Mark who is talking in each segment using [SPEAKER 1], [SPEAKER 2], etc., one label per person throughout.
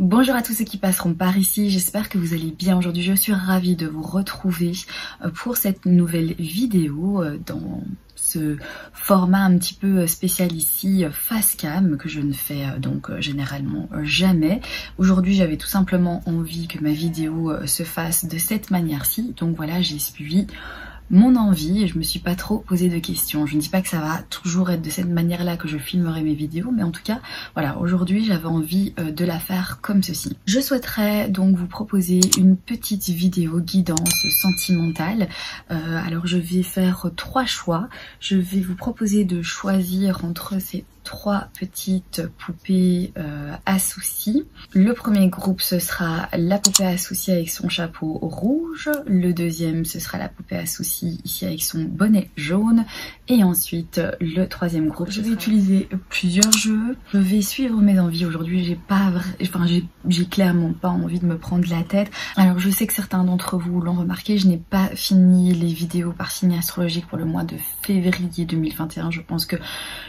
[SPEAKER 1] Bonjour à tous ceux qui passeront par ici, j'espère que vous allez bien aujourd'hui. Je suis ravie de vous retrouver pour cette nouvelle vidéo dans ce format un petit peu spécial ici, face cam, que je ne fais donc généralement jamais. Aujourd'hui j'avais tout simplement envie que ma vidéo se fasse de cette manière-ci, donc voilà, j'ai suivi mon envie et je me suis pas trop posé de questions. Je ne dis pas que ça va toujours être de cette manière-là que je filmerai mes vidéos, mais en tout cas, voilà, aujourd'hui j'avais envie de la faire comme ceci. Je souhaiterais donc vous proposer une petite vidéo guidance sentimentale. Alors je vais faire 3 choix. Je vais vous proposer de choisir entre ces 3 petites poupées à soucis. Le premier groupe ce sera la poupée à soucis avec son chapeau rouge. Le deuxième ce sera la poupée à soucis ici avec son bonnet jaune. Et ensuite le troisième groupe. Je vais utiliser plusieurs jeux. Je vais suivre mes envies. Aujourd'hui j'ai clairement pas envie de me prendre la tête. Alors je sais que certains d'entre vous l'ont remarqué, je n'ai pas fini les vidéos par signe astrologique pour le mois de février 2021. Je pense que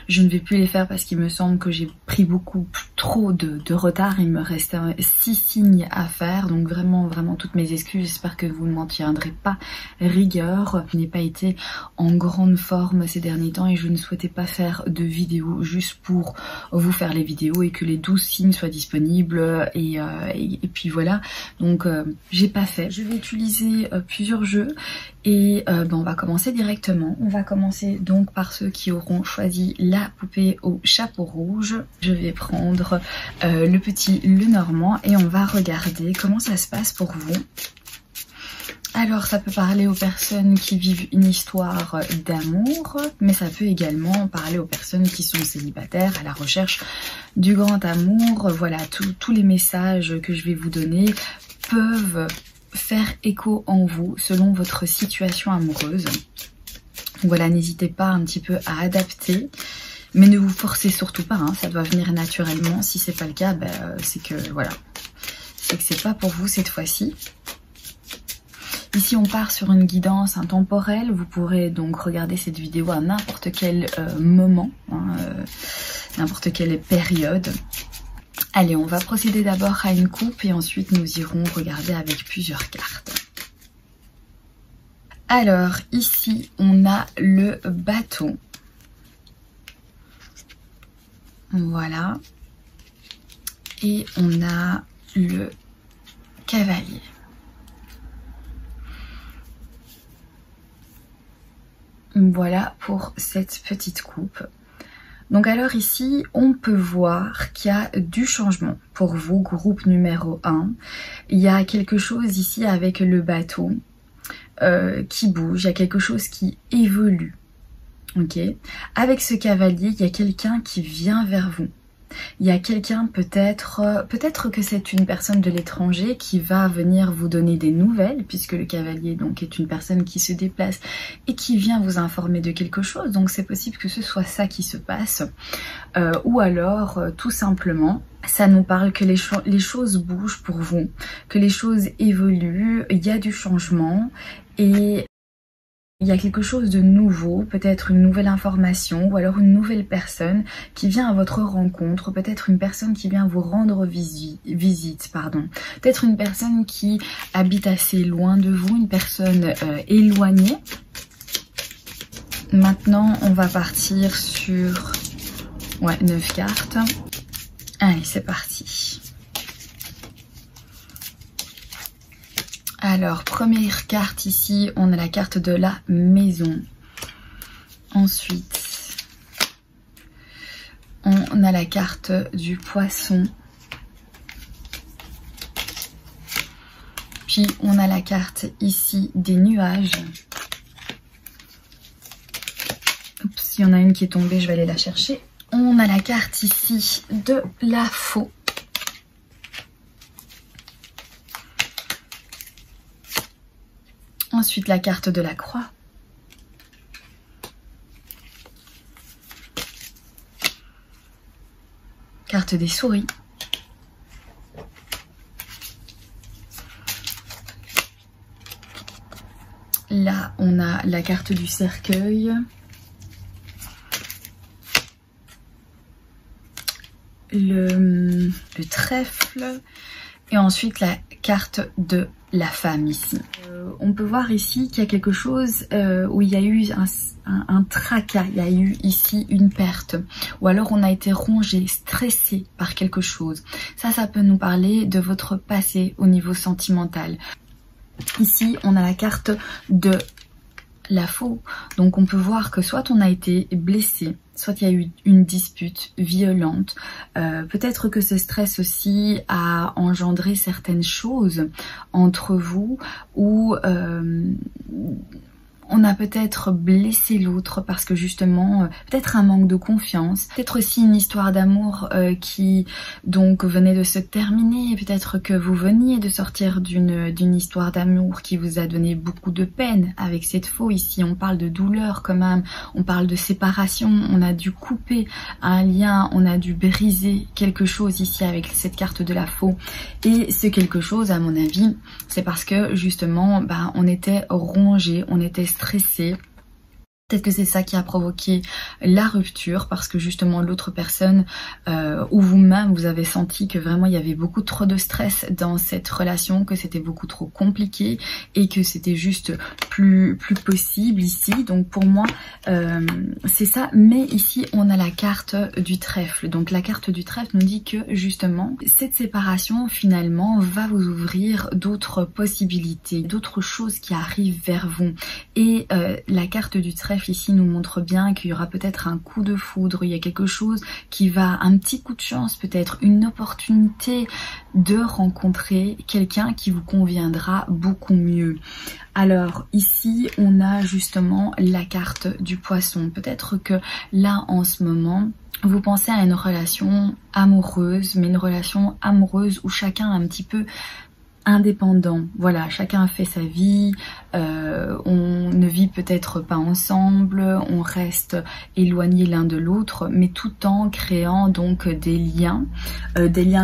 [SPEAKER 1] je ne vais plus les faire parce qu'il me semble que j'ai pris beaucoup trop de retard. Il me reste 6 signes à faire, donc vraiment toutes mes excuses. J'espère que vous ne m'en tiendrez pas rigueur. Je n'ai pas été en grande forme ces derniers temps et je ne souhaitais pas faire de vidéos juste pour vous faire les vidéos et que les 12 signes soient disponibles et puis voilà, donc j'ai pas fait. Je vais utiliser plusieurs jeux et on va commencer directement. On va commencer donc par ceux qui auront choisi la poupée au chapeau rouge. Je vais prendre le petit Lenormand et on va regarder comment ça se passe pour vous. Alors ça peut parler aux personnes qui vivent une histoire d'amour, mais ça peut également parler aux personnes qui sont célibataires à la recherche du grand amour. Voilà, tous les messages que je vais vous donner peuvent faire écho en vous selon votre situation amoureuse. Voilà, n'hésitez pas un petit peu à adapter, mais ne vous forcez surtout pas, hein, ça doit venir naturellement. Si c'est pas le cas, c'est que voilà, c'est que c'est pas pour vous cette fois-ci. Ici on part sur une guidance intemporelle, vous pourrez donc regarder cette vidéo à n'importe quel moment, n'importe quelle période. Allez, on va procéder d'abord à une coupe et ensuite nous irons regarder avec plusieurs cartes. Alors ici on a le bateau, voilà, et on a le cavalier. Voilà pour cette petite coupe. Donc alors ici, on peut voir qu'il y a du changement pour vous, groupe numéro 1. Il y a quelque chose ici avec le bateau qui bouge, il y a quelque chose qui évolue. Ok. Avec ce cavalier, il y a quelqu'un qui vient vers vous. Il y a quelqu'un peut-être que c'est une personne de l'étranger qui va venir vous donner des nouvelles, puisque le cavalier donc est une personne qui se déplace et qui vient vous informer de quelque chose, donc c'est possible que ce soit ça qui se passe, ou alors tout simplement ça nous parle que les choses bougent pour vous, que les choses évoluent, il y a du changement et il y a quelque chose de nouveau, peut-être une nouvelle information ou alors une nouvelle personne qui vient à votre rencontre, peut-être une personne qui vient vous rendre visite, peut-être une personne qui habite assez loin de vous, une personne éloignée. Maintenant, on va partir sur 9 cartes. Allez, c'est parti. Alors, première carte ici, on a la carte de la maison. Ensuite, on a la carte du poisson. Puis, on a la carte ici des nuages. Oups, il y en a une qui est tombée, je vais aller la chercher. On a la carte ici de la faux. Ensuite, la carte de la croix. Carte des souris. Là, on a la carte du cercueil. Le le trèfle et ensuite la carte de la femme ici. On peut voir ici qu'il y a quelque chose où il y a eu un tracas, il y a eu ici une perte, ou alors on a été rongé, stressé par quelque chose. Ça peut nous parler de votre passé au niveau sentimental. Ici, on a la carte de la faux, donc on peut voir que soit on a été blessé, soit il y a eu une dispute violente, peut-être que ce stress aussi a engendré certaines choses entre vous, ou on a peut-être blessé l'autre parce que justement, peut-être un manque de confiance, peut-être aussi une histoire d'amour qui donc venait de se terminer, peut-être que vous veniez de sortir d'une histoire d'amour qui vous a donné beaucoup de peine avec cette faux. Ici on parle de douleur quand même, on parle de séparation, on a dû couper un lien, on a dû briser quelque chose ici avec cette carte de la faux. Et ce quelque chose, à mon avis, c'est parce que justement on était rongé, on était stressé. Peut-être que c'est ça qui a provoqué la rupture, parce que justement l'autre personne ou vous-même vous avez senti que vraiment il y avait beaucoup trop de stress dans cette relation, que c'était beaucoup trop compliqué et que c'était juste plus possible ici. Donc pour moi c'est ça. Mais ici on a la carte du trèfle. Donc la carte du trèfle nous dit que justement cette séparation finalement va vous ouvrir d'autres possibilités, d'autres choses qui arrivent vers vous. Et la carte du trèfle ici nous montre bien qu'il y aura peut-être un coup de foudre, il y a quelque chose qui va, un petit coup de chance, peut-être une opportunité de rencontrer quelqu'un qui vous conviendra beaucoup mieux. Alors ici on a justement la carte du poisson. Peut-être que là en ce moment vous pensez à une relation amoureuse, mais une relation amoureuse où chacun est un petit peu indépendant. Voilà, chacun fait sa vie, on ne vit peut-être pas ensemble, on reste éloigné l'un de l'autre, mais tout en créant donc des liens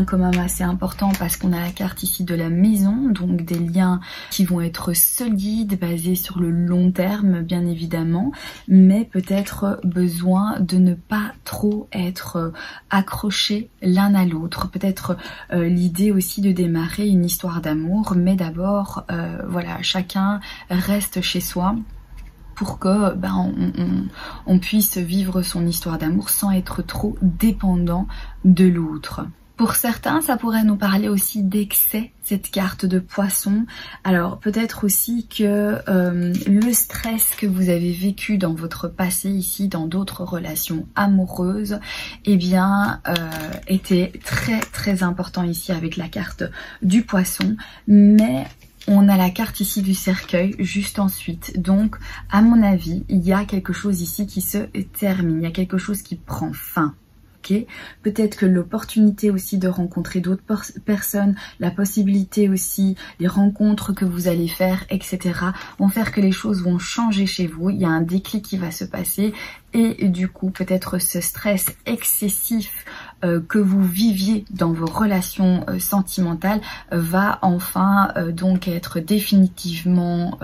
[SPEAKER 1] quand même assez importants, parce qu'on a la carte ici de la maison, donc des liens qui vont être solides, basés sur le long terme bien évidemment, mais peut-être besoin de ne pas trop être accrochés l'un à l'autre. Peut-être l'idée aussi de démarrer une histoire d'amour, mais d'abord voilà, chacun reste chez soi pour que on puisse vivre son histoire d'amour sans être trop dépendant de l'autre. Pour certains, ça pourrait nous parler aussi d'excès, cette carte de poisson. Alors peut-être aussi que le stress que vous avez vécu dans votre passé ici, dans d'autres relations amoureuses, eh bien était très important ici avec la carte du poisson. Mais on a la carte ici du cercueil juste ensuite. Donc à mon avis, il y a quelque chose ici qui se termine, il y a quelque chose qui prend fin. Okay. Peut-être que l'opportunité aussi de rencontrer d'autres personnes, la possibilité aussi, les rencontres que vous allez faire, etc. vont faire que les choses vont changer chez vous. Il y a un déclic qui va se passer et du coup peut-être ce stress excessif que vous viviez dans vos relations sentimentales va enfin donc être définitivement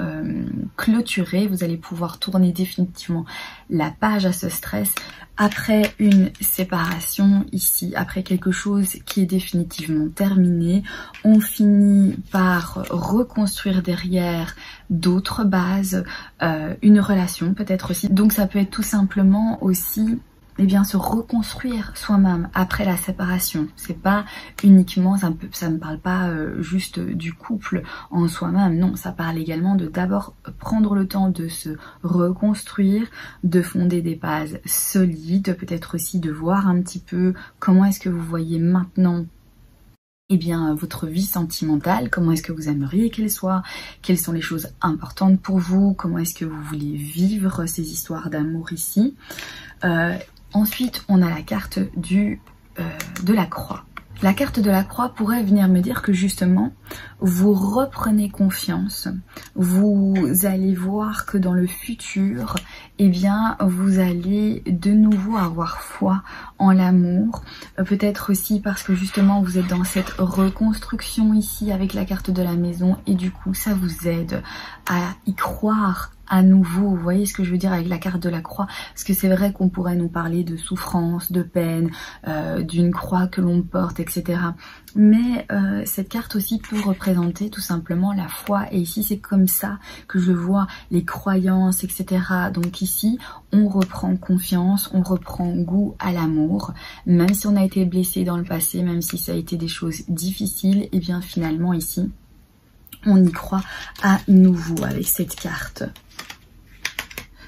[SPEAKER 1] clôturé. Vous allez pouvoir tourner définitivement la page à ce stress après une séparation ici, après quelque chose qui est définitivement terminé. On finit par reconstruire derrière d'autres bases, une relation peut-être aussi. Donc ça peut être tout simplement aussi se reconstruire soi-même après la séparation. C'est pas uniquement, ça ne parle pas juste du couple en soi-même, non, ça parle également de d'abord prendre le temps de se reconstruire, de fonder des bases solides, peut-être aussi de voir un petit peu comment est-ce que vous voyez maintenant votre vie sentimentale, comment est-ce que vous aimeriez qu'elle soit, quelles sont les choses importantes pour vous, comment est-ce que vous voulez vivre ces histoires d'amour ici. Ensuite, on a la carte de la croix. La carte de la croix pourrait venir me dire que justement, vous reprenez confiance, vous allez voir que dans le futur, eh bien, vous allez de nouveau avoir foi en l'amour. Peut-être aussi parce que justement, vous êtes dans cette reconstruction ici avec la carte de la maison et du coup, ça vous aide à y croire à nouveau. Vous voyez ce que je veux dire avec la carte de la croix? Parce que c'est vrai qu'on pourrait nous parler de souffrance, de peine, d'une croix que l'on porte, etc. Mais cette carte aussi peut représenter tout simplement la foi. Et ici, c'est comme ça que je vois les croyances, etc. Donc ici, on reprend confiance, on reprend goût à l'amour. Même si on a été blessé dans le passé, même si ça a été des choses difficiles, et bien finalement ici, on y croit à nouveau avec cette carte.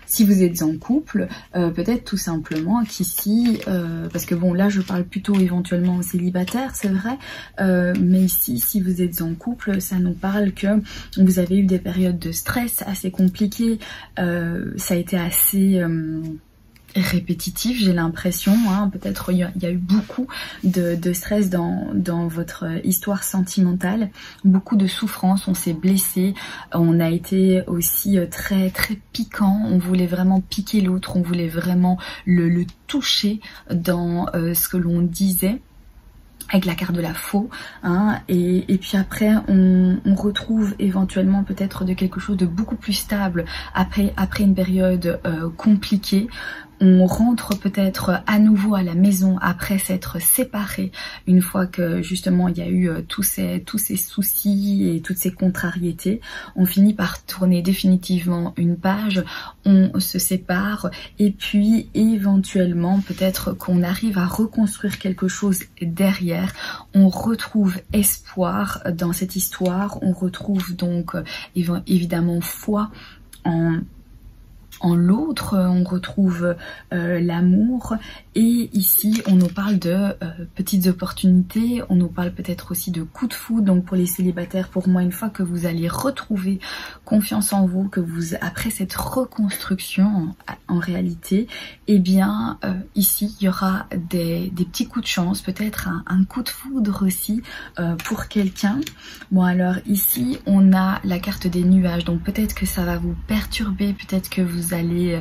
[SPEAKER 1] Si vous êtes en couple, peut-être tout simplement qu'ici, parce que bon là je parle plutôt éventuellement aux célibataires, c'est vrai, mais ici si vous êtes en couple, ça nous parle que vous avez eu des périodes de stress assez compliquées, ça a été assez répétitif, j'ai l'impression, hein. Peut-être il y a eu beaucoup de stress dans votre histoire sentimentale, beaucoup de souffrance, on s'est blessé, on a été aussi très piquant, on voulait vraiment piquer l'autre, on voulait vraiment le toucher dans ce que l'on disait, avec la carte de la faux, hein, et puis après on retrouve éventuellement peut-être de quelque chose de beaucoup plus stable après une période compliquée. On rentre peut-être à nouveau à la maison après s'être séparé une fois que justement il y a eu tous ces soucis et toutes ces contrariétés. On finit par tourner définitivement une page, on se sépare et puis éventuellement peut-être qu'on arrive à reconstruire quelque chose derrière. On retrouve espoir dans cette histoire, on retrouve donc évidemment foi en l'autre, on retrouve l'amour, et ici on nous parle de petites opportunités, on nous parle peut-être aussi de coups de foudre. Donc pour les célibataires, pour moi, une fois que vous allez retrouver confiance en vous, que vous, après cette reconstruction en réalité, eh bien ici il y aura des petits coups de chance, peut-être un coup de foudre aussi pour quelqu'un. Bon alors ici on a la carte des nuages, donc peut-être que ça va vous perturber, peut-être que vous allez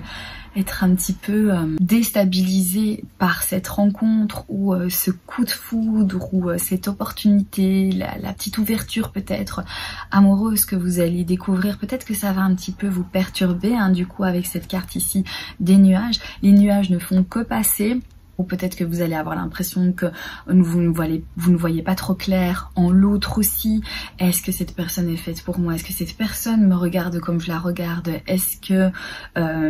[SPEAKER 1] être un petit peu déstabilisé par cette rencontre ou ce coup de foudre ou cette opportunité, la petite ouverture peut-être amoureuse que vous allez découvrir. Peut-être que ça va un petit peu vous perturber, hein, du coup avec cette carte ici des nuages. Les nuages ne font que passer. Ou peut-être que vous allez avoir l'impression que vous ne voyez pas trop clair en l'autre aussi. Est-ce que cette personne est faite pour moi? Est-ce que cette personne me regarde comme je la regarde? Est-ce que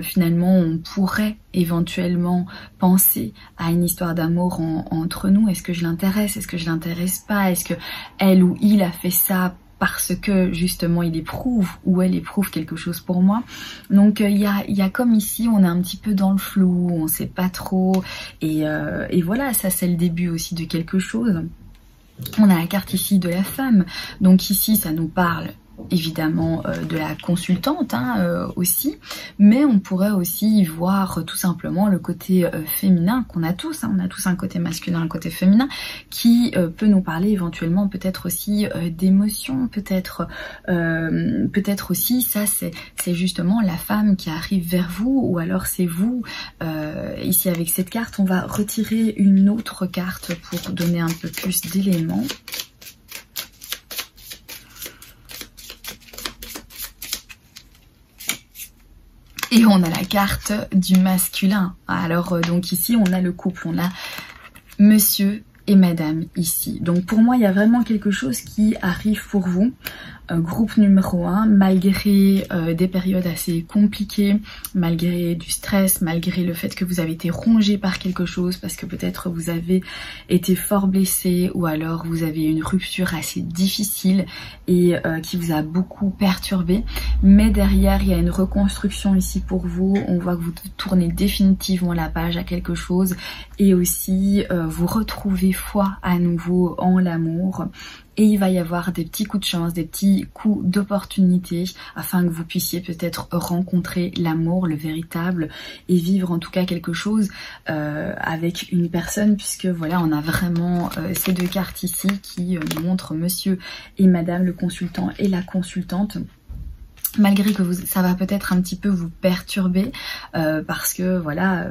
[SPEAKER 1] finalement on pourrait éventuellement penser à une histoire d'amour entre nous? Est-ce que je l'intéresse? Est-ce que je l'intéresse pas? Est-ce que elle ou il a fait ça parce que justement il éprouve ou elle éprouve quelque chose pour moi? Donc il y a comme ici on est un petit peu dans le flou, on sait pas trop, et voilà, ça c'est le début aussi de quelque chose. On a la carte ici de la femme, donc ici ça nous parle évidemment de la consultante, hein, aussi, mais on pourrait aussi y voir tout simplement le côté féminin qu'on a tous, hein. On a tous un côté masculin, un côté féminin qui peut nous parler éventuellement peut-être aussi d'émotions, peut-être aussi ça c'est justement la femme qui arrive vers vous, ou alors c'est vous. Ici avec cette carte on va retirer une autre carte pour donner un peu plus d'éléments. Et on a la carte du masculin. Alors donc ici on a le couple, on a monsieur et madame ici. Donc pour moi il y a vraiment quelque chose qui arrive pour vous. Groupe numéro 1, malgré des périodes assez compliquées, malgré du stress, malgré le fait que vous avez été rongé par quelque chose, parce que peut-être vous avez été fort blessé, ou alors vous avez une rupture assez difficile et qui vous a beaucoup perturbé. Mais derrière il y a une reconstruction ici pour vous, on voit que vous tournez définitivement la page à quelque chose, et aussi vous retrouvez foi à nouveau en l'amour. et il va y avoir des petits coups de chance, des petits coups d'opportunité afin que vous puissiez peut-être rencontrer l'amour, le véritable, et vivre en tout cas quelque chose avec une personne, puisque voilà, on a vraiment ces deux cartes ici qui nous montrent monsieur et madame, le consultant et la consultante. Malgré que ça va peut-être un petit peu vous perturber parce que voilà,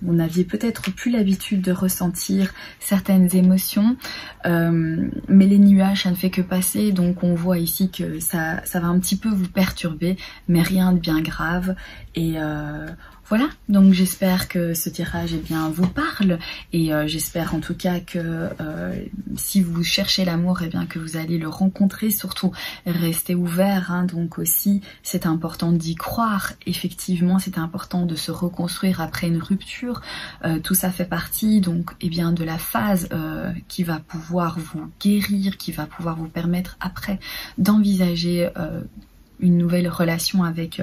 [SPEAKER 1] vous n'aviez peut-être plus l'habitude de ressentir certaines émotions, mais les nuages, ça ne fait que passer, donc on voit ici que ça va un petit peu vous perturber, mais rien de bien grave. Et voilà, donc j'espère que ce tirage vous parle, et j'espère en tout cas que si vous cherchez l'amour, que vous allez le rencontrer. Surtout restez ouvert, hein, donc aussi c'est important d'y croire. Effectivement, c'est important de se reconstruire après une rupture, tout ça fait partie donc de la phase qui va pouvoir vous guérir, qui va pouvoir vous permettre après d'envisager une nouvelle relation avec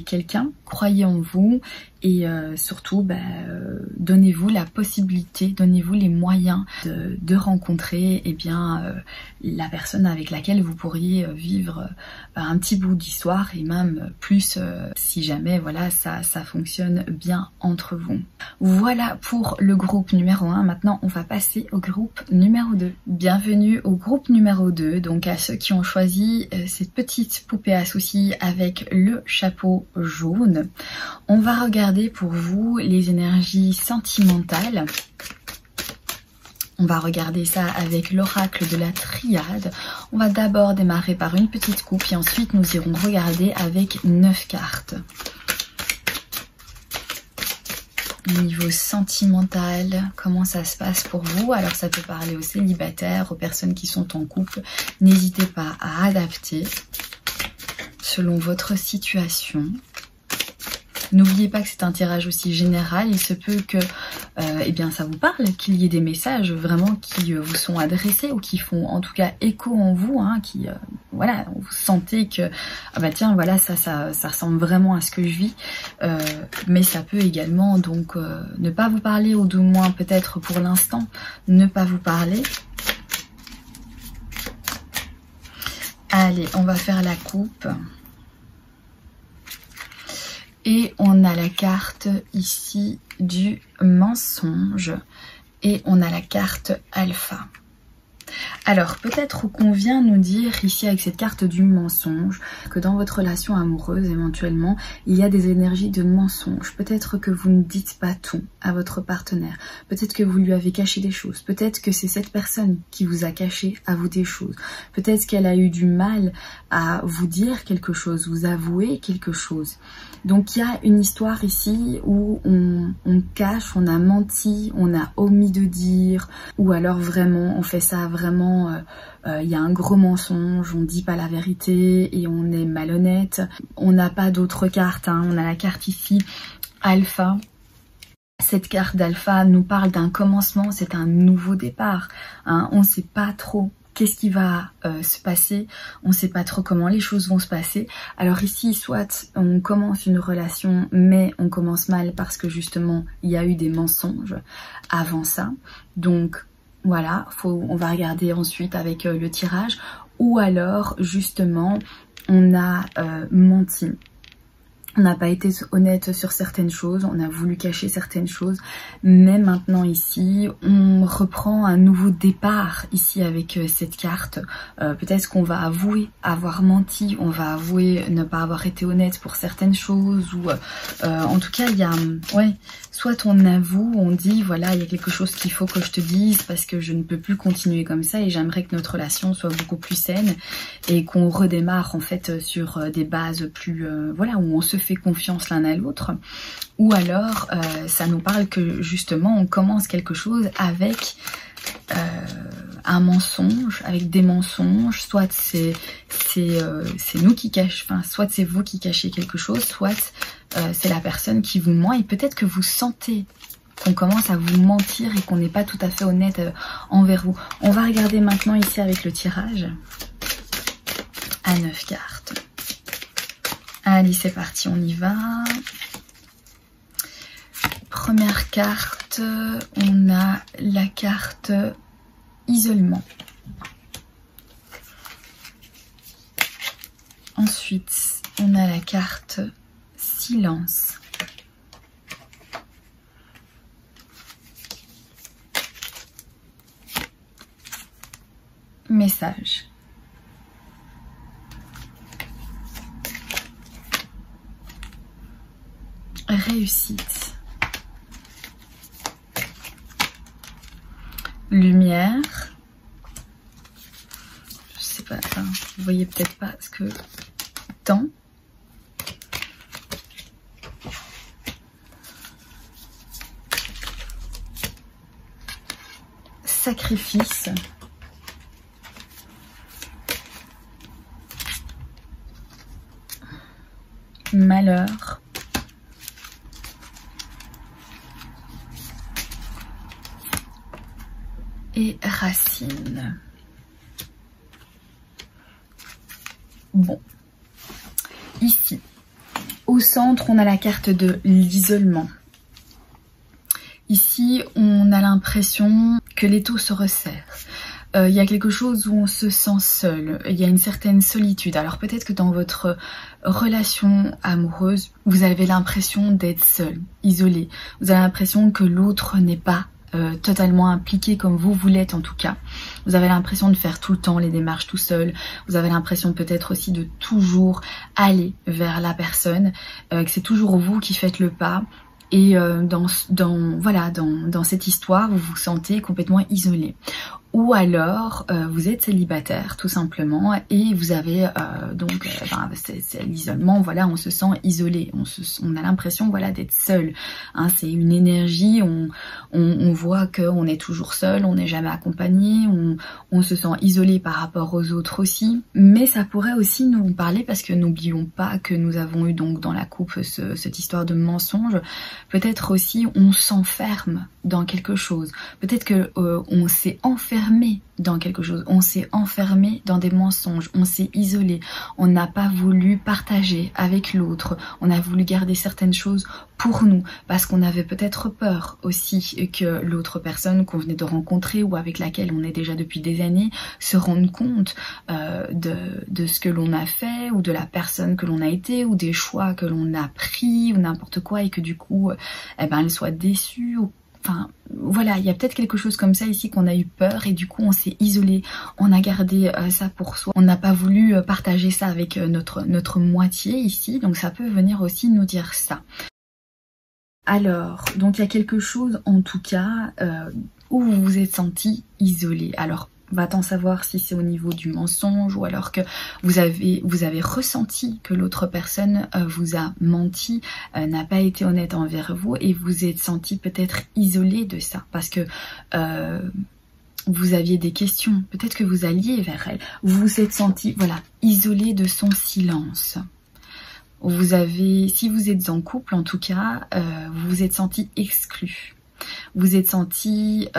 [SPEAKER 1] quelqu'un. Croyez en vous, et surtout donnez-vous la possibilité, donnez-vous les moyens de rencontrer la personne avec laquelle vous pourriez vivre un petit bout d'histoire, et même plus si jamais voilà ça fonctionne bien entre vous. Voilà pour le groupe numéro 1. Maintenant on va passer au groupe numéro 2. Bienvenue au groupe numéro 2, donc à ceux qui ont choisi cette petite poupée à soucis avec le chapeau jaune. On va regarder pour vous les énergies sentimentales. On va regarder ça avec l'oracle de la triade. On va d'abord démarrer par une petite coupe et ensuite nous irons regarder avec 9 cartes. Niveau sentimental, comment ça se passe pour vous? Alors ça peut parler aux célibataires, aux personnes qui sont en couple. N'hésitez pas à adapter selon votre situation. N'oubliez pas que c'est un tirage aussi général. Il se peut que ça vous parle, qu'il y ait des messages vraiment qui vous sont adressés ou qui font en tout cas écho en vous, hein, qui voilà, vous sentez que tiens voilà, ça ressemble vraiment à ce que je vis, mais ça peut également donc ne pas vous parler, ou du moins peut-être pour l'instant ne pas vous parler. Allez, on va faire la coupe. Et on a la carte ici du mensonge et on a la carte alpha. Alors peut-être qu'on vient nous dire ici avec cette carte du mensonge que dans votre relation amoureuse éventuellement il y a des énergies de mensonge. Peut-être que vous ne dites pas tout à votre partenaire, peut-être que vous lui avez caché des choses, peut-être que c'est cette personne qui vous a caché à vous des choses, peut-être qu'elle a eu du mal à vous dire quelque chose, vous avouer quelque chose. Donc il y a une histoire ici où on cache, on a menti, on a omis de dire, ou alors vraiment on fait ça vraiment, il y a un gros mensonge, on dit pas la vérité et on est malhonnête. On n'a pas d'autres cartes, hein. On a la carte ici alpha. Cette carte d'alpha nous parle d'un commencement, c'est un nouveau départ, hein. On ne sait pas trop qu'est-ce qui va se passer, on ne sait pas trop comment les choses vont se passer. Alors ici, soit on commence une relation, mais on commence mal parce que justement, il y a eu des mensonges avant ça. Donc voilà, on va regarder ensuite avec le tirage. Ou alors, justement, on a menti. On n'a pas été honnête sur certaines choses, on a voulu cacher certaines choses, mais maintenant ici, on reprend un nouveau départ ici avec cette carte. Peut-être qu'on va avouer avoir menti, on va avouer ne pas avoir été honnête pour certaines choses, ou en tout cas, il y a, soit on avoue, on dit, voilà, il y a quelque chose qu'il faut que je te dise parce que je ne peux plus continuer comme ça et j'aimerais que notre relation soit beaucoup plus saine et qu'on redémarre en fait sur des bases plus, voilà, où on se fait confiance l'un à l'autre. Ou alors ça nous parle que justement on commence quelque chose avec un mensonge, avec des mensonges, soit c'est nous qui cachons, enfin soit c'est vous qui cachez quelque chose, soit c'est la personne qui vous ment, et peut-être que vous sentez qu'on commence à vous mentir et qu'on n'est pas tout à fait honnête envers vous. On va regarder maintenant ici avec le tirage à 9 cartes. Allez, c'est parti, on y va. Première carte, on a la carte isolement. Ensuite, on a la carte silence. Message. Réussite. Lumière. Je sais pas, enfin, vous voyez peut-être pas ce que... Temps. Sacrifice. Malheur. Et racine. Bon. Ici, au centre, on a la carte de l'isolement. Ici, on a l'impression que l'étau se resserre. Il y a quelque chose où on se sent seul, il y a une certaine solitude. Alors peut-être que dans votre relation amoureuse, vous avez l'impression d'être seul, isolé. Vous avez l'impression que l'autre n'est pas totalement impliqué comme vous l'êtes en tout cas. Vous avez l'impression de faire tout le temps les démarches tout seul. Vous avez l'impression peut-être aussi de toujours aller vers la personne, que c'est toujours vous qui faites le pas. Et dans cette histoire, vous vous sentez complètement isolé. Ou alors, vous êtes célibataire, tout simplement, et vous avez c'est l'isolement, voilà, on se sent isolé, on a l'impression, voilà, d'être seul. Hein, c'est une énergie, on voit qu'on est toujours seul, on n'est jamais accompagné, on se sent isolé par rapport aux autres aussi. Mais ça pourrait aussi nous parler, parce que n'oublions pas que nous avons eu donc dans la coupe cette histoire de mensonge. Peut-être aussi on s'enferme dans quelque chose. Peut-être que on s'est enfermé dans quelque chose. On s'est enfermé dans des mensonges. On s'est isolé. On n'a pas voulu partager avec l'autre. On a voulu garder certaines choses pour nous parce qu'on avait peut-être peur aussi que l'autre personne qu'on venait de rencontrer ou avec laquelle on est déjà depuis des années se rende compte de ce que l'on a fait ou de la personne que l'on a été ou des choix que l'on a pris ou n'importe quoi et que du coup elle soit déçue ou enfin, voilà, il y a peut-être quelque chose comme ça ici qu'on a eu peur et du coup on s'est isolé, on a gardé ça pour soi. On n'a pas voulu partager ça avec notre moitié ici, donc ça peut venir aussi nous dire ça. Alors, donc il y a quelque chose en tout cas où vous vous êtes senti isolé. Alors, va-t-on savoir si c'est au niveau du mensonge ou alors que vous avez ressenti que l'autre personne vous a menti, n'a pas été honnête envers vous et vous êtes senti peut-être isolé de ça parce que vous aviez des questions, peut-être que vous alliez vers elle, vous vous êtes senti voilà, isolé de son silence. Si vous êtes en couple en tout cas, vous vous êtes senti exclu. Vous êtes senti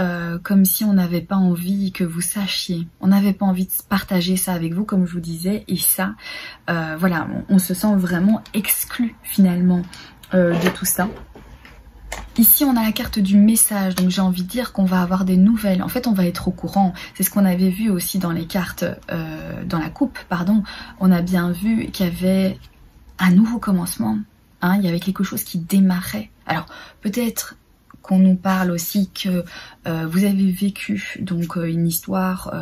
[SPEAKER 1] comme si on n'avait pas envie que vous sachiez. On n'avait pas envie de partager ça avec vous, comme je vous disais. Et ça, voilà, on se sent vraiment exclu finalement de tout ça. Ici, on a la carte du message. Donc, j'ai envie de dire qu'on va avoir des nouvelles. En fait, on va être au courant. C'est ce qu'on avait vu aussi dans les cartes, dans la coupe, pardon. On a bien vu qu'il y avait un nouveau commencement. Hein, il y avait quelque chose qui démarrait. Alors, peut-être qu'on nous parle aussi que vous avez vécu donc une histoire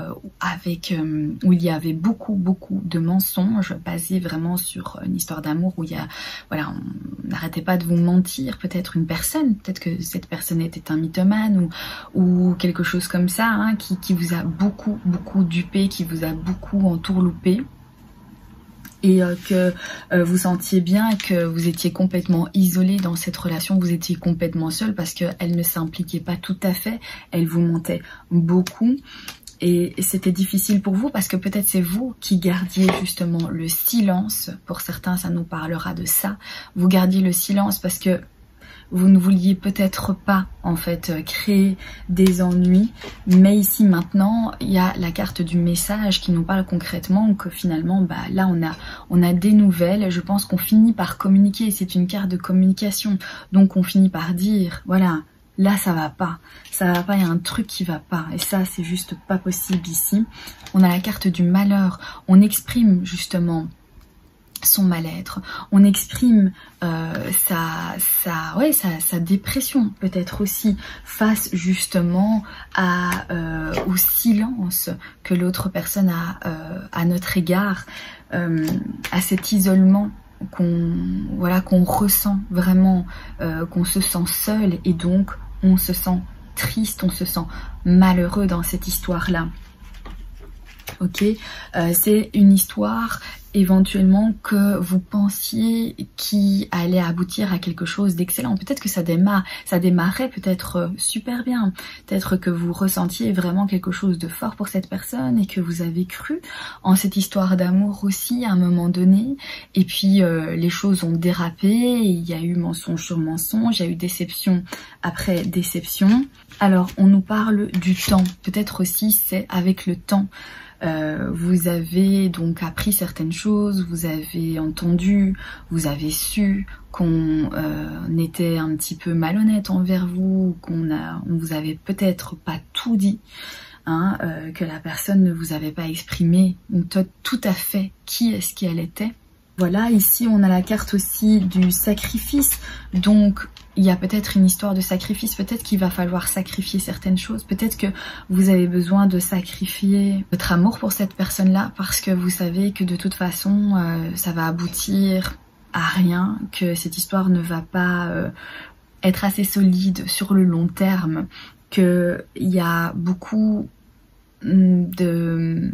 [SPEAKER 1] où il y avait beaucoup de mensonges basés vraiment sur une histoire d'amour où il y a voilà, on n'arrêtait pas de vous mentir, peut-être une personne, peut-être que cette personne était un mythomane ou quelque chose comme ça, hein, qui vous a beaucoup dupé, qui vous a beaucoup entourloupé. Et que vous sentiez bien que vous étiez complètement isolé dans cette relation, vous étiez complètement seul parce qu'elle ne s'impliquait pas tout à fait, elle vous mentait beaucoup et c'était difficile pour vous parce que peut-être c'est vous qui gardiez justement le silence, pour certains ça nous parlera de ça, vous gardiez le silence parce que vous ne vouliez peut-être pas en fait créer des ennuis, mais ici maintenant il y a la carte du message qui nous parle concrètement que finalement bah, là on a des nouvelles. Je pense qu'on finit par communiquer, c'est une carte de communication, donc on finit par dire voilà, là ça va pas, il y a un truc qui va pas et ça c'est juste pas possible ici. On a la carte du malheur, on exprime justement son mal-être, on exprime sa dépression peut-être aussi face justement au silence que l'autre personne a à notre égard, à cet isolement qu'on ressent vraiment, qu'on se sent seul et donc on se sent triste, on se sent malheureux dans cette histoire-là. Ok, c'est une histoire éventuellement que vous pensiez qui allait aboutir à quelque chose d'excellent. Peut-être que ça démarrait peut-être super bien. Peut-être que vous ressentiez vraiment quelque chose de fort pour cette personne et que vous avez cru en cette histoire d'amour aussi à un moment donné. Et puis les choses ont dérapé, et il y a eu mensonge sur mensonge, il y a eu déception après déception. Alors on nous parle du temps. Peut-être aussi c'est avec le temps. Vous avez donc appris certaines choses, vous avez entendu, vous avez su qu'on était un petit peu malhonnête envers vous, on vous avait peut-être pas tout dit, hein, que la personne ne vous avait pas exprimé tout à fait qui est-ce qu'elle était. Voilà, ici on a la carte aussi du sacrifice, donc il y a peut-être une histoire de sacrifice, peut-être qu'il va falloir sacrifier certaines choses, peut-être que vous avez besoin de sacrifier votre amour pour cette personne-là parce que vous savez que de toute façon ça va aboutir à rien, que cette histoire ne va pas être assez solide sur le long terme, qu'il y a beaucoup de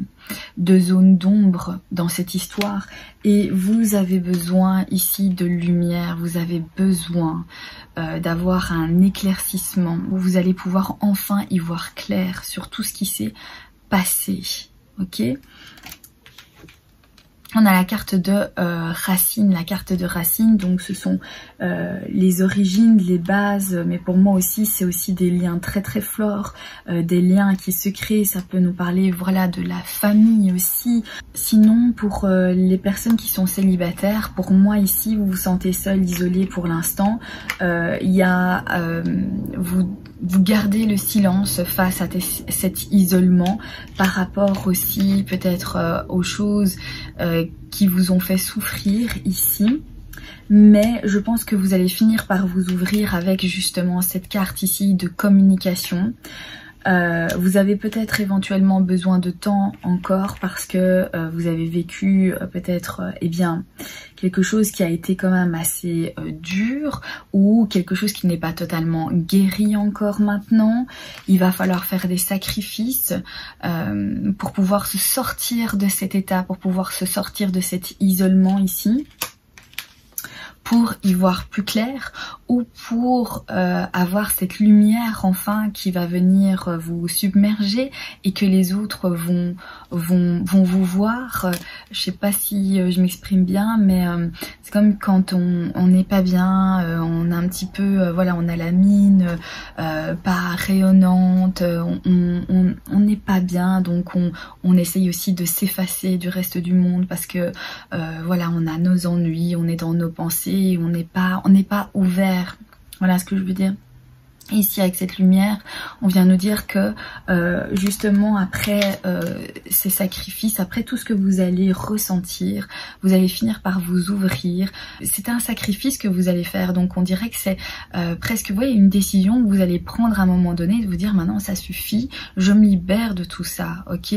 [SPEAKER 1] zones d'ombre dans cette histoire et vous avez besoin ici de lumière, vous avez besoin d'avoir un éclaircissement où vous allez pouvoir enfin y voir clair sur tout ce qui s'est passé. Ok, on a la carte de racine, donc ce sont les origines, les bases, mais pour moi aussi c'est aussi des liens très très forts, des liens qui se créent, ça peut nous parler voilà de la famille aussi. Sinon pour les personnes qui sont célibataires, pour moi ici vous vous sentez seul, isolé pour l'instant, il y a vous gardez le silence face à cet isolement par rapport aussi peut-être aux choses qui vous ont fait souffrir ici. Mais je pense que vous allez finir par vous ouvrir avec justement cette carte ici de communication. Vous avez peut-être éventuellement besoin de temps encore parce que vous avez vécu peut-être quelque chose qui a été quand même assez dur ou quelque chose qui n'est pas totalement guéri encore maintenant. Il va falloir faire des sacrifices pour pouvoir se sortir de cet état, pour pouvoir se sortir de cet isolement ici, pour y voir plus clair ou pour avoir cette lumière enfin qui va venir vous submerger et que les autres vont vous voir. Je sais pas si je m'exprime bien, mais c'est comme quand on n'est pas bien, on a un petit peu, voilà, on a la mine pas rayonnante, on n'est pas bien, donc on essaye aussi de s'effacer du reste du monde parce que voilà, on a nos ennuis, on est dans nos pensées, on n'est pas ouvert. Voilà ce que je veux dire. Ici avec cette lumière, on vient nous dire que justement après ces sacrifices, après tout ce que vous allez ressentir, vous allez finir par vous ouvrir. C'est un sacrifice que vous allez faire, donc on dirait que c'est presque, vous voyez, une décision que vous allez prendre à un moment donné, de vous dire maintenant ça suffit, je me libère de tout ça, ok,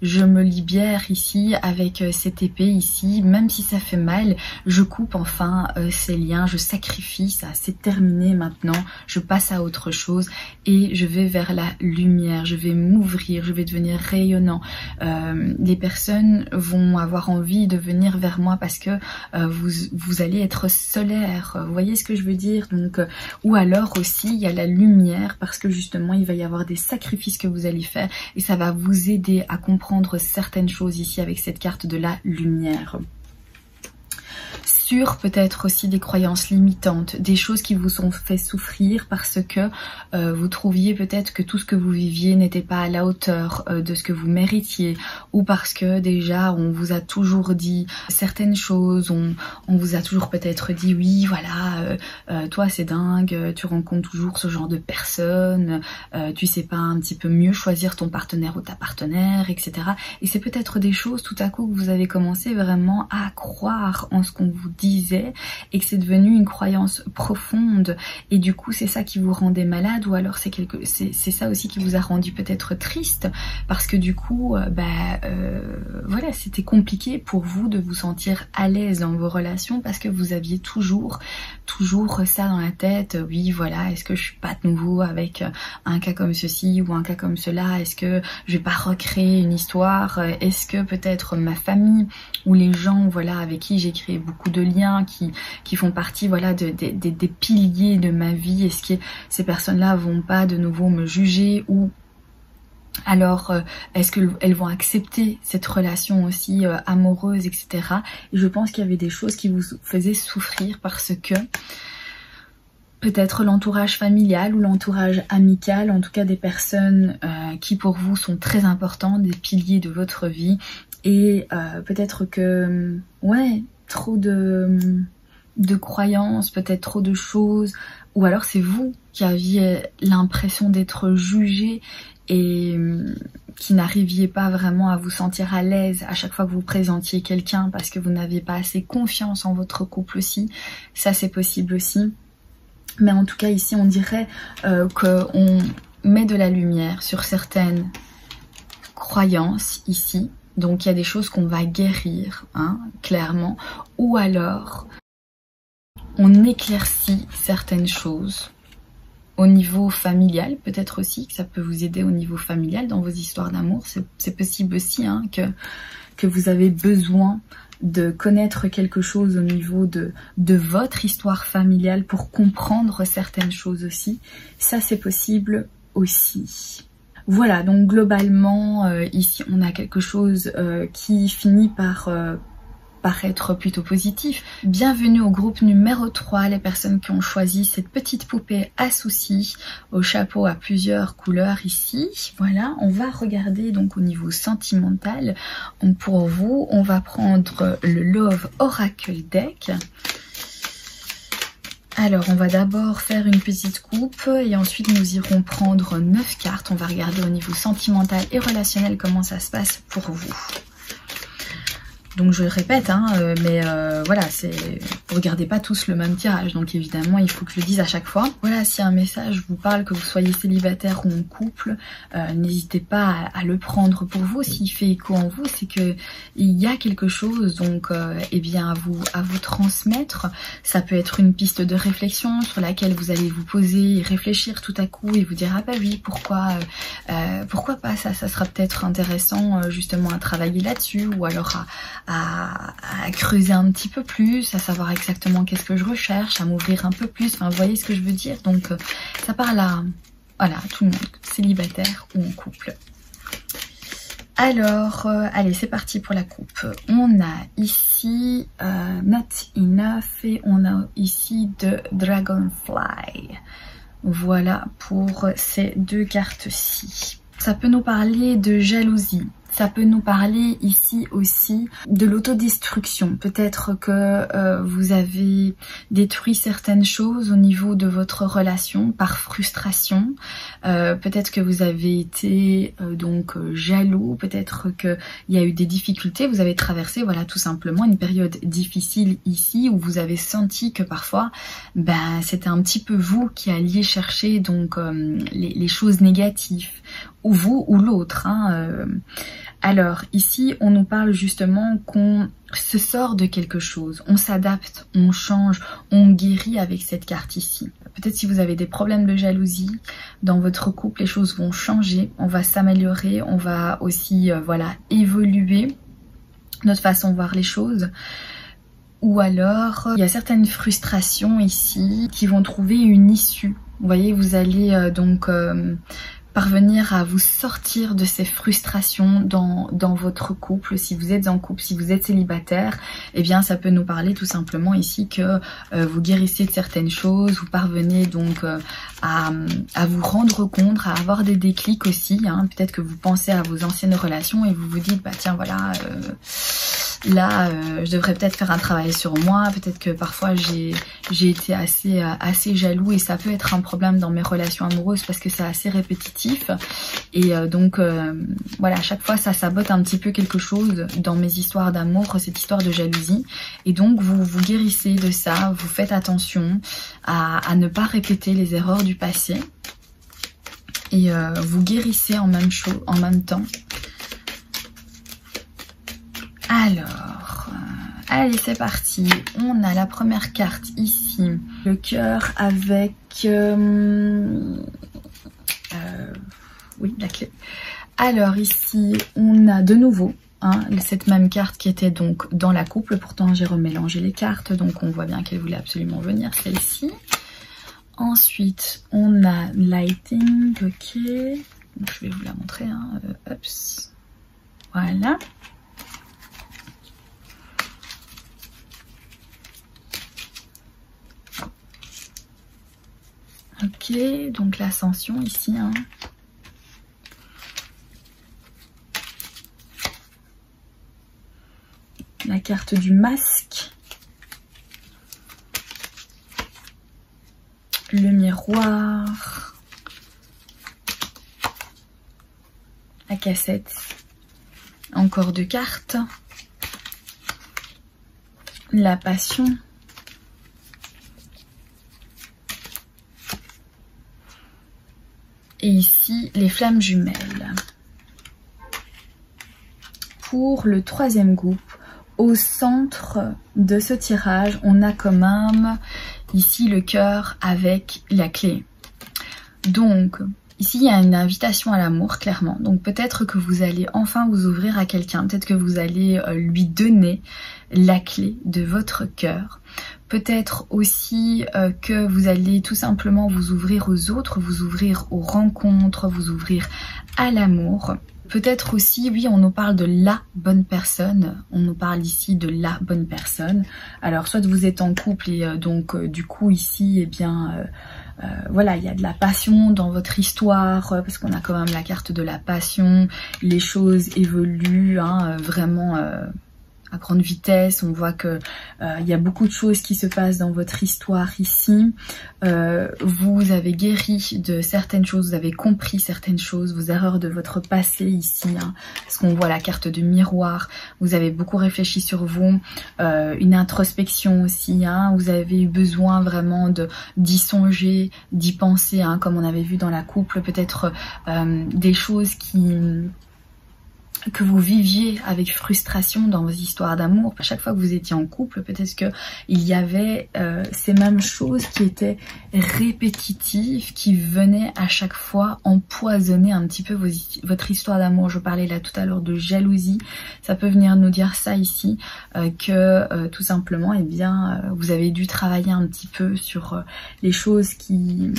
[SPEAKER 1] je me libère ici avec cette épée ici, même si ça fait mal, je coupe enfin ces liens, je sacrifie ça, c'est terminé maintenant, je passe à autre chose et je vais vers la lumière, je vais m'ouvrir, je vais devenir rayonnant. Les personnes vont avoir envie de venir vers moi parce que vous allez être solaire, vous voyez ce que je veux dire, donc ou alors aussi il y a la lumière parce que justement il va y avoir des sacrifices que vous allez faire et ça va vous aider à comprendre certaines choses ici avec cette carte de la lumière. sur peut-être aussi des croyances limitantes, des choses qui vous ont fait souffrir parce que vous trouviez peut-être que tout ce que vous viviez n'était pas à la hauteur de ce que vous méritiez, ou parce que déjà on vous a toujours dit certaines choses, on vous a toujours peut-être dit oui voilà, toi c'est dingue, tu rencontres toujours ce genre de personnes, tu sais pas un petit peu mieux choisir ton partenaire ou ta partenaire, etc. Et c'est peut-être des choses tout à coup que vous avez commencé vraiment à croire en ce qu'on vous disait et que c'est devenu une croyance profonde, et du coup c'est ça qui vous rendait malade, ou alors c'est ça aussi qui vous a rendu peut-être triste parce que du coup voilà, c'était compliqué pour vous de vous sentir à l'aise dans vos relations parce que vous aviez toujours ça dans la tête. Oui voilà, est-ce que je suis pas de nouveau avec un cas comme ceci ou un cas comme cela, est-ce que je vais pas recréer une histoire, est-ce que peut-être ma famille ou les gens voilà avec qui j'ai créé beaucoup de liens, qui font partie voilà des piliers de ma vie, est-ce que ces personnes-là vont pas de nouveau me juger, ou alors est-ce qu'elles vont accepter cette relation aussi amoureuse, etc. Et je pense qu'il y avait des choses qui vous faisaient souffrir parce que peut-être l'entourage familial ou l'entourage amical, en tout cas des personnes qui pour vous sont très importantes, des piliers de votre vie, et peut-être que ouais, trop de croyances, peut-être trop de choses, ou alors c'est vous qui aviez l'impression d'être jugé et qui n'arriviez pas vraiment à vous sentir à l'aise à chaque fois que vous présentiez quelqu'un parce que vous n'aviez pas assez confiance en votre couple aussi. Ça c'est possible aussi. Mais en tout cas ici on dirait qu'on met de la lumière sur certaines croyances ici. Donc il y a des choses qu'on va guérir, hein, clairement. Ou alors on éclaircit certaines choses au niveau familial, peut-être aussi que ça peut vous aider au niveau familial dans vos histoires d'amour. C'est possible aussi hein, que vous avez besoin de connaître quelque chose au niveau de votre histoire familiale pour comprendre certaines choses aussi. Ça c'est possible aussi. Voilà, donc globalement ici on a quelque chose qui finit par être plutôt positif. Bienvenue au groupe numéro 3, les personnes qui ont choisi cette petite poupée à soucis au chapeau à plusieurs couleurs ici. Voilà, on va regarder donc au niveau sentimental. Pour vous, on va prendre le Love Oracle Deck. Alors, on va d'abord faire une petite coupe et ensuite nous irons prendre 9 cartes. On va regarder au niveau sentimental et relationnel comment ça se passe pour vous. Donc je le répète, hein, mais voilà, vous regardez pas tous le même tirage, donc évidemment il faut que je le dise à chaque fois. Voilà, si un message vous parle, que vous soyez célibataire ou en couple, n'hésitez pas à le prendre pour vous. S'il fait écho en vous, c'est que il y a quelque chose donc eh bien à vous transmettre. Ça peut être une piste de réflexion sur laquelle vous allez vous poser et réfléchir tout à coup et vous dire ah bah oui, pourquoi pas, ça sera peut-être intéressant justement à travailler là-dessus, ou alors à creuser un petit peu plus, à savoir exactement qu'est-ce que je recherche, à m'ouvrir un peu plus, enfin vous voyez ce que je veux dire. Donc ça parle à voilà, tout le monde, célibataire ou en couple. Alors allez, c'est parti pour la coupe. On a ici Not Enough et on a ici The Dragonfly. Voilà pour ces deux cartes-ci. Ça peut nous parler de jalousie. Ça peut nous parler ici aussi de l'autodestruction. Peut-être que vous avez détruit certaines choses au niveau de votre relation par frustration. Peut-être que vous avez été donc jaloux. Peut-être qu'il y a eu des difficultés. Vous avez traversé voilà tout simplement une période difficile ici où vous avez senti que parfois c'était un petit peu vous qui alliez chercher donc les choses négatives, ou vous ou l'autre. Hein, Alors ici on nous parle justement qu'on se sort de quelque chose, on s'adapte, on change, on guérit avec cette carte ici. Peut-être si vous avez des problèmes de jalousie dans votre couple, les choses vont changer, on va s'améliorer, on va aussi voilà évoluer notre façon de voir les choses. Ou alors il y a certaines frustrations ici qui vont trouver une issue. Vous voyez, vous allez donc parvenir à vous sortir de ces frustrations dans votre couple. Si vous êtes en couple, si vous êtes célibataire, eh bien ça peut nous parler tout simplement ici que vous guérissez de certaines choses, vous parvenez donc à vous rendre compte, à avoir des déclics aussi, hein. Peut-être que vous pensez à vos anciennes relations et vous vous dites bah tiens voilà, là je devrais peut-être faire un travail sur moi, peut-être que parfois j'ai été assez jaloux et ça peut être un problème dans mes relations amoureuses parce que c'est assez répétitif et donc voilà, à chaque fois ça sabote un petit peu quelque chose dans mes histoires d'amour, cette histoire de jalousie, et donc vous guérissez de ça, vous faites attention à ne pas répéter les erreurs du passé et vous guérissez en même temps. Alors, allez c'est parti, on a la première carte ici, le cœur avec, oui la clé. Alors ici on a de nouveau hein, cette même carte qui était donc dans la couple, pourtant j'ai remélangé les cartes, donc on voit bien qu'elle voulait absolument venir, celle-ci. Ensuite on a lighting, ok, donc, je vais vous la montrer, hein. Ups. Voilà. Ok, donc l'ascension ici, hein. La carte du masque. Le miroir. La cassette. Encore deux cartes. La passion. Et ici, les flammes jumelles. Pour le troisième groupe, au centre de ce tirage, on a quand même ici le cœur avec la clé. Donc, ici, il y a une invitation à l'amour, clairement. Donc, peut-être que vous allez enfin vous ouvrir à quelqu'un. Peut-être que vous allez lui donner la clé de votre cœur. Peut-être aussi que vous allez tout simplement vous ouvrir aux autres, vous ouvrir aux rencontres, vous ouvrir à l'amour. Peut-être aussi, oui, on nous parle de la bonne personne, on nous parle ici de la bonne personne. Alors, soit vous êtes en couple et donc du coup ici, eh bien, voilà, il y a de la passion dans votre histoire, parce qu'on a quand même la carte de la passion, les choses évoluent, hein, vraiment à grande vitesse, on voit que il y a beaucoup de choses qui se passent dans votre histoire ici. Vous avez guéri de certaines choses, vous avez compris certaines choses, vos erreurs de votre passé ici, hein, parce qu'on voit la carte de miroir. Vous avez beaucoup réfléchi sur vous, une introspection aussi, hein, vous avez eu besoin vraiment d'y songer, d'y penser, hein, comme on avait vu dans la couple, peut-être des choses que vous viviez avec frustration dans vos histoires d'amour. À chaque fois que vous étiez en couple, peut-être qu'il y avait ces mêmes choses qui étaient répétitives, qui venaient à chaque fois empoisonner un petit peu votre histoire d'amour. Je parlais là tout à l'heure de jalousie. Ça peut venir nous dire ça ici, que tout simplement, eh bien, vous avez dû travailler un petit peu sur les choses qui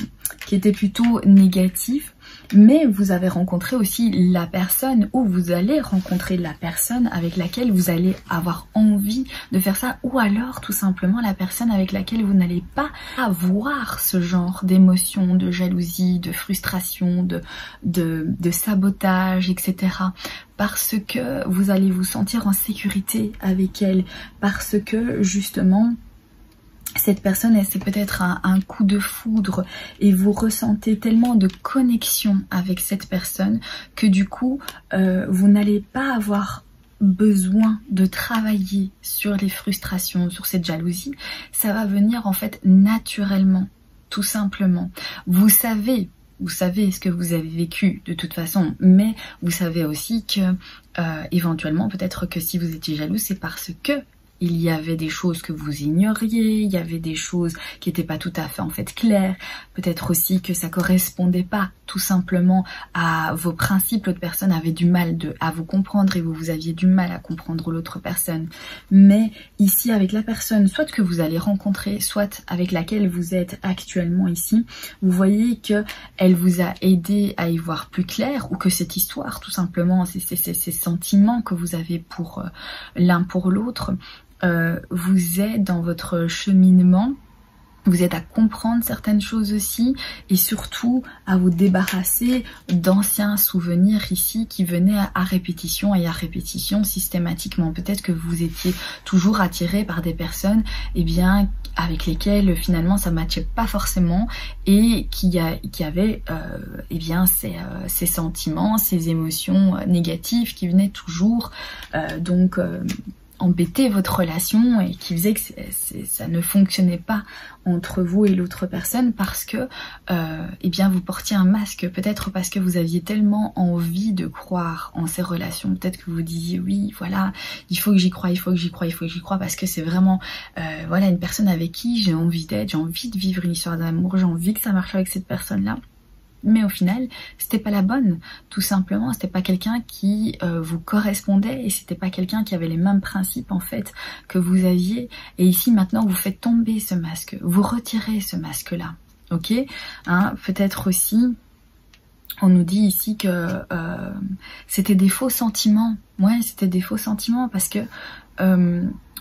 [SPEAKER 1] étaient plutôt négatives. Mais vous avez rencontré aussi la personne, ou vous allez rencontrer la personne avec laquelle vous allez avoir envie de faire ça, ou alors tout simplement la personne avec laquelle vous n'allez pas avoir ce genre d'émotions, de jalousie, de frustration, de sabotage, etc. Parce que vous allez vous sentir en sécurité avec elle, parce que justement cette personne, c'est peut-être un coup de foudre et vous ressentez tellement de connexion avec cette personne que du coup, vous n'allez pas avoir besoin de travailler sur les frustrations, sur cette jalousie. Ça va venir en fait naturellement, tout simplement. Vous savez ce que vous avez vécu de toute façon, mais vous savez aussi que éventuellement, peut-être que si vous étiez jaloux, c'est parce que il y avait des choses que vous ignoriez, il y avait des choses qui n'étaient pas tout à fait en fait claires, peut-être aussi que ça correspondait pas tout simplement à vos principes, l'autre personne avait du mal à vous comprendre et vous aviez du mal à comprendre l'autre personne. Mais ici avec la personne, soit que vous allez rencontrer, soit avec laquelle vous êtes actuellement ici, vous voyez que elle vous a aidé à y voir plus clair, ou que cette histoire, tout simplement, ces sentiments que vous avez pour l'un pour l'autre, vous aide dans votre cheminement, vous aide à comprendre certaines choses aussi, et surtout à vous débarrasser d'anciens souvenirs ici qui venaient à répétition et à répétition systématiquement. Peut-être que vous étiez toujours attiré par des personnes avec lesquelles finalement ça ne matchait pas forcément, et qui avaient ces sentiments, ces émotions négatives qui venaient toujours embêter votre relation, et qui faisait que ça ne fonctionnait pas entre vous et l'autre personne parce que vous portiez un masque, peut-être parce que vous aviez tellement envie de croire en ces relations, peut-être que vous disiez oui voilà, il faut que j'y croie, il faut que j'y croie, il faut que j'y croie, parce que c'est vraiment une personne avec qui j'ai envie d'être, j'ai envie de vivre une histoire d'amour, j'ai envie que ça marche avec cette personne là. Mais au final, c'était pas la bonne, tout simplement. C'était pas quelqu'un qui vous correspondait, et c'était pas quelqu'un qui avait les mêmes principes en fait que vous aviez. Et ici maintenant, vous faites tomber ce masque, vous retirez ce masque-là, ok, peut-être aussi. On nous dit ici que c'était des faux sentiments. Ouais, c'était des faux sentiments parce que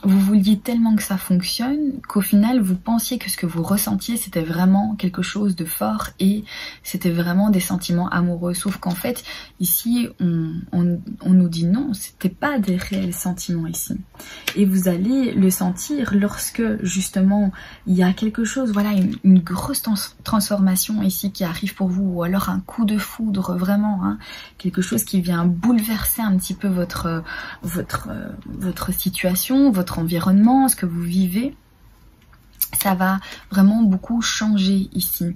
[SPEAKER 1] vous vouliez tellement que ça fonctionne qu'au final vous pensiez que ce que vous ressentiez c'était vraiment quelque chose de fort et c'était vraiment des sentiments amoureux. Sauf qu'en fait ici on nous dit non, c'était pas des réels sentiments ici. Et vous allez le sentir lorsque justement il y a quelque chose, voilà, une grosse transformation ici qui arrive pour vous, ou alors un coup de foudre vraiment, quelque chose qui vient bouleverser un petit peu votre situation, votre environnement, ce que vous vivez. Ça va vraiment beaucoup changer ici.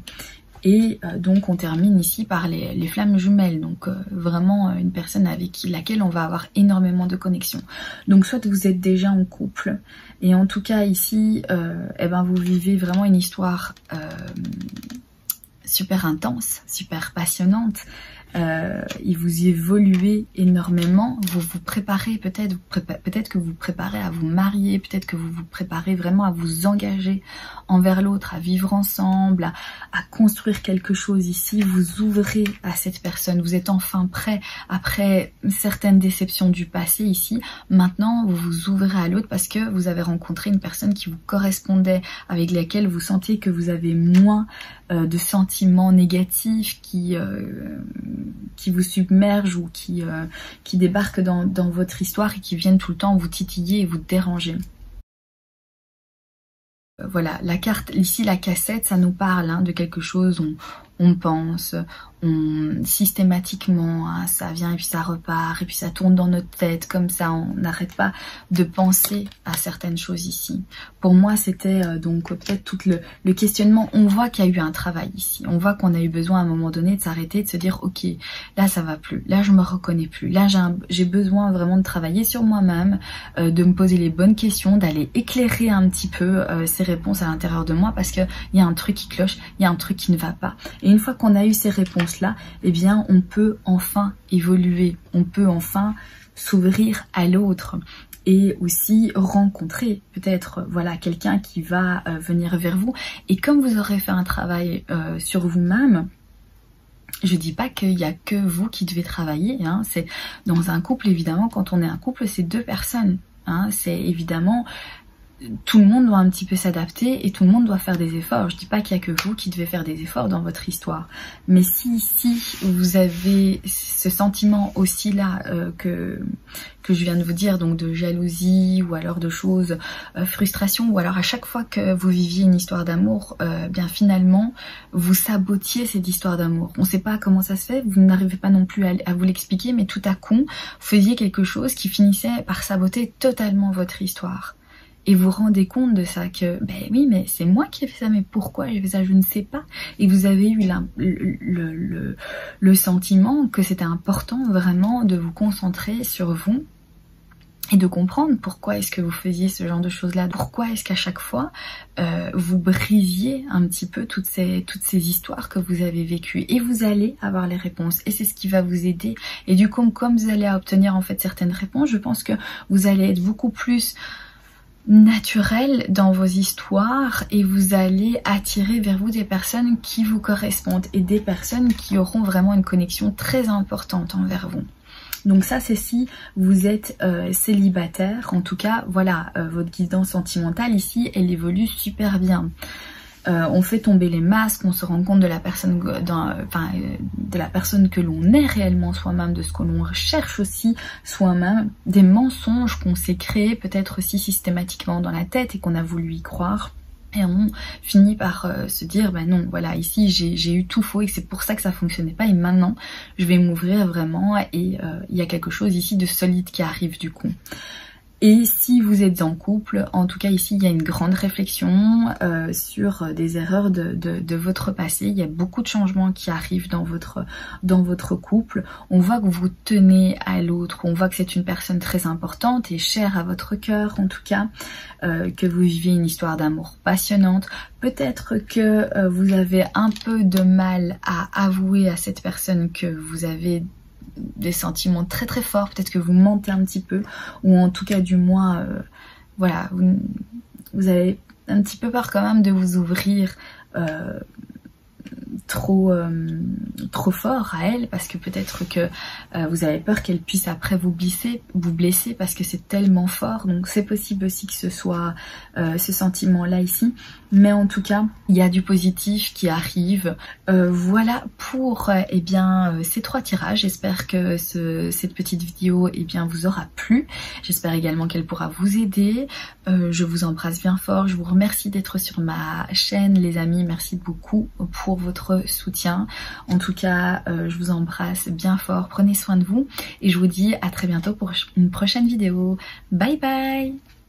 [SPEAKER 1] Et donc on termine ici par les flammes jumelles, donc vraiment une personne avec laquelle on va avoir énormément de connexion. Donc soit vous êtes déjà en couple, et en tout cas ici vous vivez vraiment une histoire super intense, super passionnante. Et vous évoluez énormément, vous vous préparez peut-être que vous vous préparez à vous marier, peut-être que vous vous préparez vraiment à vous engager envers l'autre, à vivre ensemble, à construire quelque chose ici. Vous ouvrez à cette personne, vous êtes enfin prêt après certaines déceptions du passé ici. Maintenant vous vous ouvrez à l'autre parce que vous avez rencontré une personne qui vous correspondait, avec laquelle vous sentez que vous avez moins de sentiments négatifs qui vous submergent ou qui débarquent dans votre histoire et qui viennent tout le temps vous titiller et vous déranger. Voilà, la carte, ici la cassette, ça nous parle de quelque chose, on pense, systématiquement, ça vient et puis ça repart, et puis ça tourne dans notre tête, comme ça, on n'arrête pas de penser à certaines choses ici. Pour moi, c'était donc peut-être tout le questionnement. On voit qu'il y a eu un travail ici, on voit qu'on a eu besoin à un moment donné de s'arrêter, de se dire ok, là ça va plus, là je me reconnais plus, là j'ai besoin vraiment de travailler sur moi-même, de me poser les bonnes questions, d'aller éclairer un petit peu ces réponses à l'intérieur de moi, parce qu'il y a un truc qui cloche, il y a un truc qui ne va pas. Et une fois qu'on a eu ces réponses-là, eh bien, on peut enfin évoluer, on peut enfin s'ouvrir à l'autre et aussi rencontrer peut-être quelqu'un qui va venir vers vous. Et comme vous aurez fait un travail sur vous-même, je dis pas qu'il y a que vous qui devez travailler, c'est dans un couple, évidemment, quand on est un couple, c'est deux personnes, c'est évidemment... Tout le monde doit un petit peu s'adapter et tout le monde doit faire des efforts. Je dis pas qu'il y a que vous qui devez faire des efforts dans votre histoire. Mais si vous avez ce sentiment aussi là que je viens de vous dire, donc de jalousie ou alors de choses, frustration, ou alors à chaque fois que vous viviez une histoire d'amour, bien finalement vous sabotiez cette histoire d'amour. On ne sait pas comment ça se fait, vous n'arrivez pas non plus à vous l'expliquer, mais tout à coup vous faisiez quelque chose qui finissait par saboter totalement votre histoire. Et vous rendez compte de ça, que ben oui, mais c'est moi qui ai fait ça, mais pourquoi j'ai fait ça, je ne sais pas. Et vous avez eu le sentiment que c'était important vraiment de vous concentrer sur vous et de comprendre pourquoi est-ce que vous faisiez ce genre de choses-là, pourquoi est-ce qu'à chaque fois vous brisiez un petit peu toutes ces histoires que vous avez vécues, et vous allez avoir les réponses et c'est ce qui va vous aider. Et du coup, comme vous allez obtenir en fait certaines réponses, je pense que vous allez être beaucoup plus naturel dans vos histoires et vous allez attirer vers vous des personnes qui vous correspondent et des personnes qui auront vraiment une connexion très importante envers vous. Donc ça, c'est si vous êtes célibataire. En tout cas, voilà, votre guidance sentimentale ici, elle évolue super bien. On fait tomber les masques, on se rend compte de la personne, de la personne que l'on est réellement soi-même, de ce que l'on recherche aussi soi-même, des mensonges qu'on s'est créés peut-être aussi systématiquement dans la tête et qu'on a voulu y croire. Et on finit par se dire, ben non, voilà, ici j'ai eu tout faux et c'est pour ça que ça fonctionnait pas. Et maintenant, je vais m'ouvrir vraiment et il y a quelque chose ici de solide qui arrive du coup. Et si vous êtes en couple, en tout cas ici, il y a une grande réflexion sur des erreurs de votre passé. Il y a beaucoup de changements qui arrivent dans votre couple. On voit que vous tenez à l'autre, on voit que c'est une personne très importante et chère à votre cœur en tout cas, que vous vivez une histoire d'amour passionnante. Peut-être que vous avez un peu de mal à avouer à cette personne que vous avez des sentiments très très forts, peut-être que vous mentez un petit peu, ou en tout cas du moins voilà, vous avez un petit peu peur quand même de vous ouvrir trop fort à elle, parce que peut-être que vous avez peur qu'elle puisse après vous blesser parce que c'est tellement fort. Donc c'est possible aussi que ce soit ce sentiment là ici, mais en tout cas il y a du positif qui arrive. Voilà pour eh bien ces 3 tirages. J'espère que cette petite vidéo eh bien vous aura plu. J'espère également qu'elle pourra vous aider. Je vous embrasse bien fort, je vous remercie d'être sur ma chaîne les amis, merci beaucoup pour votre soutien. En tout cas, je vous embrasse bien fort, prenez soin de vous et je vous dis à très bientôt pour une prochaine vidéo. Bye bye!